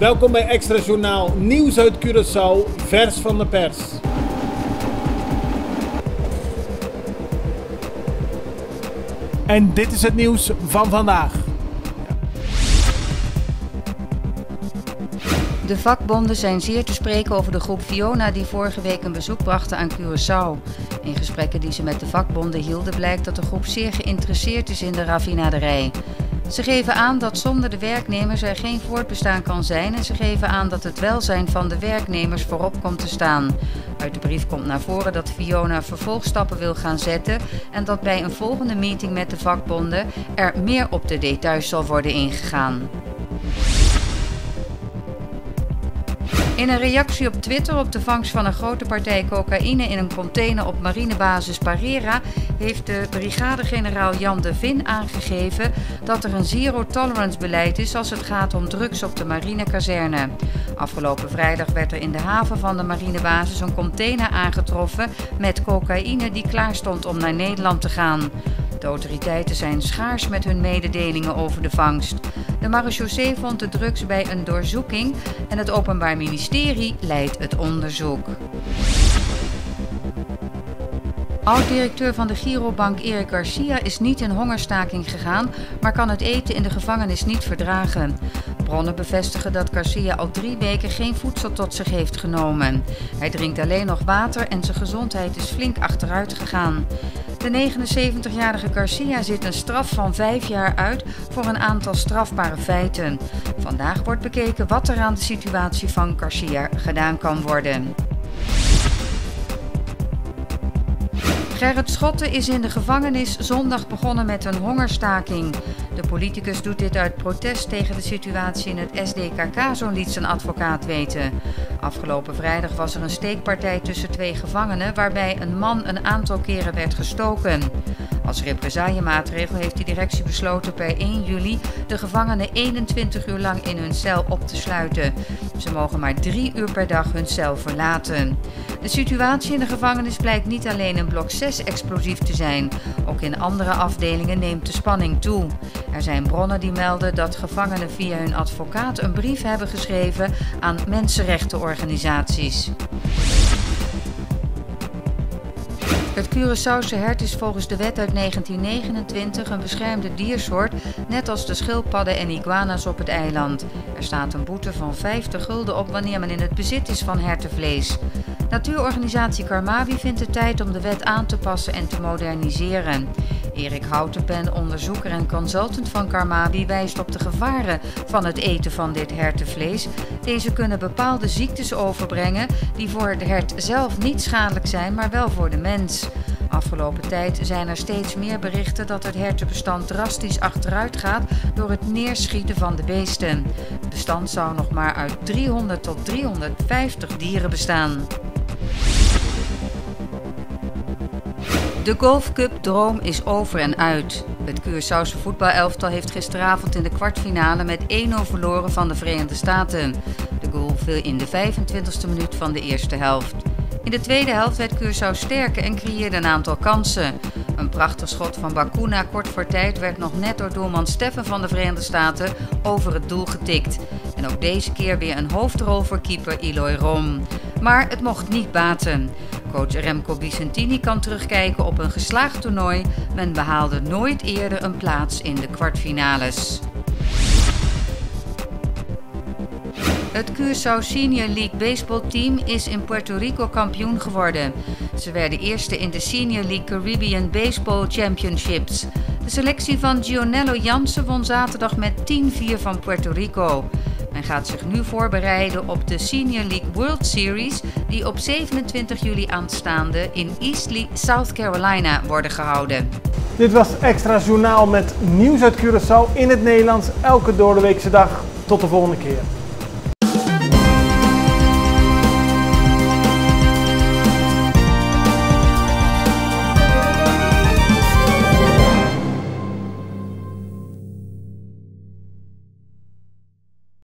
Welkom bij Extra Journaal, nieuws uit Curaçao, vers van de pers. En dit is het nieuws van vandaag. De vakbonden zijn zeer te spreken over de groep Fiona die vorige week een bezoek brachten aan Curaçao. In gesprekken die ze met de vakbonden hielden blijkt dat de groep zeer geïnteresseerd is in de raffinaderij. Ze geven aan dat zonder de werknemers er geen voortbestaan kan zijn en ze geven aan dat het welzijn van de werknemers voorop komt te staan. Uit de brief komt naar voren dat Fiona vervolgstappen wil gaan zetten en dat bij een volgende meeting met de vakbonden er meer op de details zal worden ingegaan. In een reactie op Twitter op de vangst van een grote partij cocaïne in een container op marinebasis Parera heeft de brigadegeneraal Jan de Vin aangegeven dat er een zero-tolerance beleid is als het gaat om drugs op de marinekazerne. Afgelopen vrijdag werd er in de haven van de marinebasis een container aangetroffen met cocaïne die klaar stond om naar Nederland te gaan. De autoriteiten zijn schaars met hun mededelingen over de vangst. De marechaussee vond de drugs bij een doorzoeking en het Openbaar Ministerie leidt het onderzoek. Oud-directeur van de Girobank Eric Garcia is niet in hongerstaking gegaan, maar kan het eten in de gevangenis niet verdragen. Bronnen bevestigen dat Garcia al 3 weken geen voedsel tot zich heeft genomen. Hij drinkt alleen nog water en zijn gezondheid is flink achteruit gegaan. De 79-jarige Garcia zit een straf van 5 jaar uit voor een aantal strafbare feiten. Vandaag wordt bekeken wat er aan de situatie van Garcia gedaan kan worden. Gerrit Schotten is in de gevangenis zondag begonnen met een hongerstaking. De politicus doet dit uit protest tegen de situatie in het SDKK, zo liet zijn advocaat weten. Afgelopen vrijdag was er een steekpartij tussen 2 gevangenen waarbij een man een aantal keren werd gestoken. Als represaillemaatregel heeft de directie besloten per 1 juli de gevangenen 21 uur lang in hun cel op te sluiten. Ze mogen maar 3 uur per dag hun cel verlaten. De situatie in de gevangenis blijkt niet alleen in blok 6 explosief te zijn. Ook in andere afdelingen neemt de spanning toe. Er zijn bronnen die melden dat gevangenen via hun advocaat een brief hebben geschreven aan mensenrechtenorganisaties. Het Curaçaose hert is volgens de wet uit 1929 een beschermde diersoort, net als de schildpadden en iguana's op het eiland. Er staat een boete van 50 gulden op wanneer men in het bezit is van hertenvlees. Natuurorganisatie Karmabi vindt het tijd om de wet aan te passen en te moderniseren. Erik Houtenpen, onderzoeker en consultant van Karmabi, wijst op de gevaren van het eten van dit hertenvlees. Deze kunnen bepaalde ziektes overbrengen die voor het hert zelf niet schadelijk zijn, maar wel voor de mens. Afgelopen tijd zijn er steeds meer berichten dat het hertenbestand drastisch achteruit gaat door het neerschieten van de beesten. Het bestand zou nog maar uit 300 tot 350 dieren bestaan. De Golf Cup droom is over en uit. Het Curaçaose voetbalelftal heeft gisteravond in de kwartfinale met 1-0 verloren van de Verenigde Staten. De goal viel in de 25e minuut van de eerste helft. In de tweede helft werd Curaçao sterker en creëerde een aantal kansen. Een prachtig schot van Bakuna kort voor tijd werd nog net door doelman Steffen van de Verenigde Staten over het doel getikt. En ook deze keer weer een hoofdrol voor keeper Eloy Rom. Maar het mocht niet baten. Coach Remco Vicentini kan terugkijken op een geslaagd toernooi. Men behaalde nooit eerder een plaats in de kwartfinales. Het Curaçao Senior League baseballteam is in Puerto Rico kampioen geworden. Ze werden eerste in de Senior League Caribbean Baseball Championships. De selectie van Gionello Jansen won zaterdag met 10-4 van Puerto Rico. Men gaat zich nu voorbereiden op de Senior League World Series die op 27 juli aanstaande in Eastleigh, South Carolina worden gehouden. Dit was Extra Journaal met nieuws uit Curaçao in het Nederlands elke doordeweekse dag. Tot de volgende keer.